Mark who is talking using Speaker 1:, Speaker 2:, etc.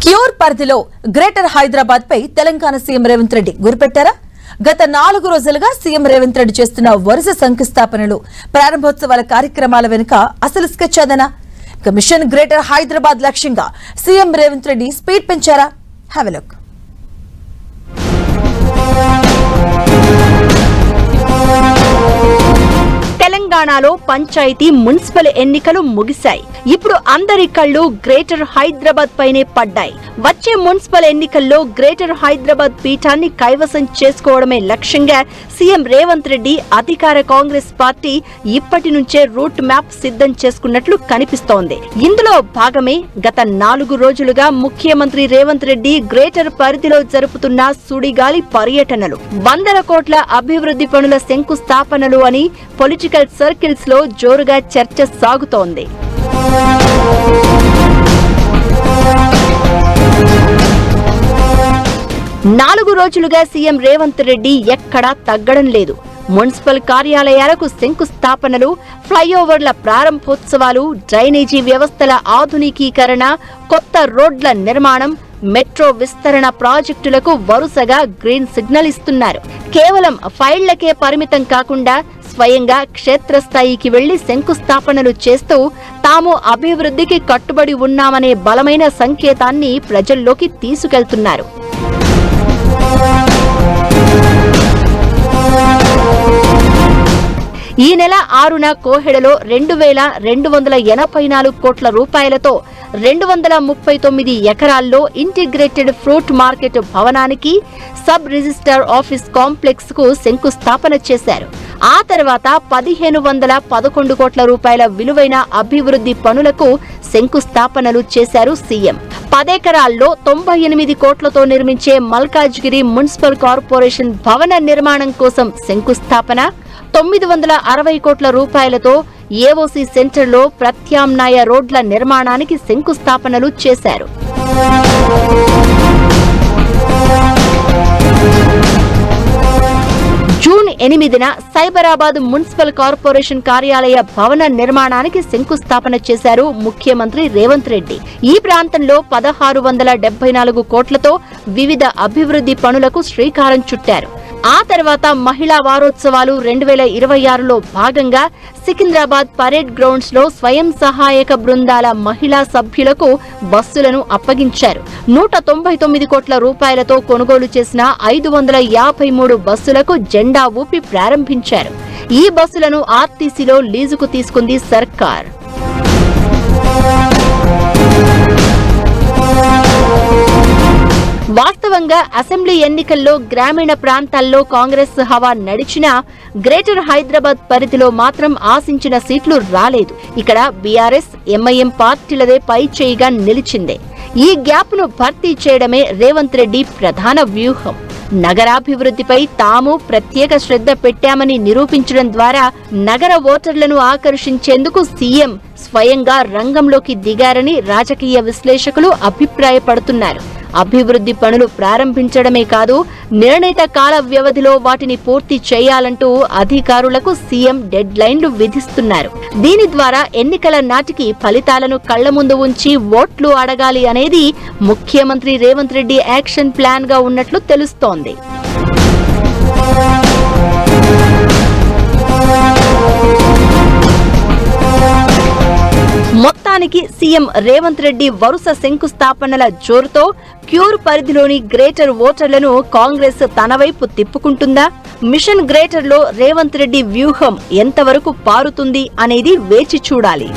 Speaker 1: Cure పరిధిలో greater Hyderabad పై Telangana CM Revanth Reddy గురిపెట్టారా? గత 4 రోజులుగా సీఎం రేవంత్ రెడ్డి చేస్తున్న వరుస శంకుస్థాపనలు, ప్రారంభోత్సవాల కార్యక్రమాల వెనుక అసలు స్కెచ్ అదనా? మిషన్ గ్రేటర్ హైదరాబాద్ లక్ష్యంగా సీఎం రేవంత్ రెడ్డి స్పీడ్ పెంచారా? Have a look.
Speaker 2: తెలంగాణలో పంచాయతీ మున్సిపల్ ఎన్నికలు ముగిశాయి. ఇప్పుడు అందరి కళ్ళు గ్రేటర్ హైదరాబాద్ పైనే పడ్డాయి. వచ్చే మున్సిపల్ ఎన్నికల్లో గ్రేటర్ హైదరాబాద్ పీఠాన్ని కైవసం చేసుకోవడమే లక్ష్యంగా సీఎం రేవంత్ రెడ్డి అధికార కాంగ్రెస్ పార్టీ ఇప్పటి నుంచే రూట్ మ్యాప్ సిద్ధం చేసుకున్నట్లు కనిపిస్తోంది. ఇందులో భాగమే గత 4 రోజులుగా ముఖ్యమంత్రి రేవంత్ రెడ్డి గ్రేటర్ పరిధిలో జరుపుతున్న సుడిగాలి పర్యటనలు, 100 కోట్ల అభివృద్ధి పనుల శంకుస్థాపనలు అని పొలిటికల్ సర్కిల్స్ లో జోరుగా చర్చ సాగుతోంది. 4 రోజులుగా సీఎం రేవంత్ రెడ్డి ఎక్కడా తగ్గడం లేదు. మున్సిపల్ కార్యాలయాలకు శంకుస్థాపనలు, ఫ్లైఓవర్ల ప్రారంభోత్సవాలు, డ్రైనేజీ వ్యవస్థల ఆధునికీకరణ, కొత్త రోడ్ల నిర్మాణం, మెట్రో విస్తరణ ప్రాజెక్టులకు వరుసగా గ్రీన్ సిగ్నల్ ఇస్తున్నారు. కేవలం ఫైళ్లకే పరిమితం కాకుండా స్వయంగా క్షేత్రస్థాయికి వెళ్లి శంకుస్థాపనలు చేస్తూ తాము అభివృద్ధికి కట్టుబడి ఉన్నామనే బలమైన సంకేతాన్ని ప్రజల్లోకి తీసుకెళ్తున్నారు. ఈ నెల 6న కోహెడలో 2284 కోట్ల రూపాయలతో 239 ఎకరాల్లో ఇంటిగ్రేటెడ్ ఫ్రూట్ మార్కెట్ భవనానికి, సబ్ రిజిస్టర్ ఆఫీస్ కాంప్లెక్స్ కు శంకుస్థాపన చేశారు. ఆ తర్వాత 1511 కోట్ల రూపాయల విలువైన అభివృద్ధి పనులకు శంకుస్థాపనలు చేశారు సీఎం. 10 ఎకరాల్లో 98 కోట్లతో నిర్మించే మల్కాజ్గిరి మున్సిపల్ కార్పొరేషన్ భవన నిర్మాణం కోసం శంకుస్థాపన, 960 కోట్ల రూపాయలతో ఏఓసీ సెంటర్లో ప్రత్యామ్నాయ రోడ్ల నిర్మాణానికి శంకుస్థాపనలు చేశారు. జూన్ 8న సైబరాబాద్ మున్సిపల్ కార్పొరేషన్ కార్యాలయ భవన నిర్మాణానికి శంకుస్థాపన చేశారు ముఖ్యమంత్రి రేవంత్ రెడ్డి. ఈ ప్రాంతంలో 1674 కోట్లతో వివిధ అభివృద్ధి పనులకు శ్రీకారం చుట్టారు. ఆ తర్వాత మహిళా వారోత్సవాలు 2026లో భాగంగా సికింద్రాబాద్ పరేడ్ గ్రౌండ్స్ లో స్వయం సహాయక బృందాల మహిళా సభ్యులకు బస్సులను అప్పగించారు. 199 కోట్ల రూపాయలతో కొనుగోలు చేసిన 553 బస్సులకు జెండా ఊపి ప్రారంభించారు. ఈ బస్సులను ఆర్టీసీలో లీజుకు తీసుకుంది సర్కార్. వాస్తవంగా అసెంబ్లీ ఎన్నికల్లో గ్రామీణ ప్రాంతాల్లో కాంగ్రెస్ హవా నడిచినా గ్రేటర్ హైదరాబాద్ పరిధిలో మాత్రం ఆశించిన సీట్లు రాలేదు. ఇక్కడ బీఆర్ఎస్, ఎంఐఎం పార్టీలదే పై చేయిగా నిలిచిందే. ఈ గ్యాప్ ను భర్తీ చేయడమే రేవంత్ రెడ్డి ప్రధాన వ్యూహం. నగరాభివృద్ధిపై తాము ప్రత్యేక శ్రద్ధ పెట్టామని నిరూపించడం ద్వారా నగర ఓటర్లను ఆకర్షించేందుకు సీఎం స్వయంగా రంగంలోకి దిగారని రాజకీయ విశ్లేషకులు అభిప్రాయపడుతున్నారు. అభివృద్ధి పనులు ప్రారంభించడమే కాదు, నిర్ణీత కాల వ్యవధిలో వాటిని పూర్తి చేయాలంటూ అధికారులకు సీఎం డెడ్ లైన్లు విధిస్తున్నారు. దీని ద్వారా ఎన్నికల నాటికి ఫలితాలను కళ్ల ముందు ఉంచి ఓట్లు అడగాలి అనేది ముఖ్యమంత్రి రేవంత్ రెడ్డి యాక్షన్ ప్లాన్ గా ఉన్నట్లు తెలుస్తోంది. మొత్తానికి సీఎం రేవంత్ రెడ్డి వరుస శంకుస్థాపనల జోరుతో క్యూర్ పరిధిలోని గ్రేటర్ ఓటర్లను కాంగ్రెస్ తన వైపు తిప్పుకుంటుందా? మిషన్ గ్రేటర్ లో రేవంత్ రెడ్డి వ్యూహం ఎంతవరకు పారుతుంది అనేది వేచి చూడాలి.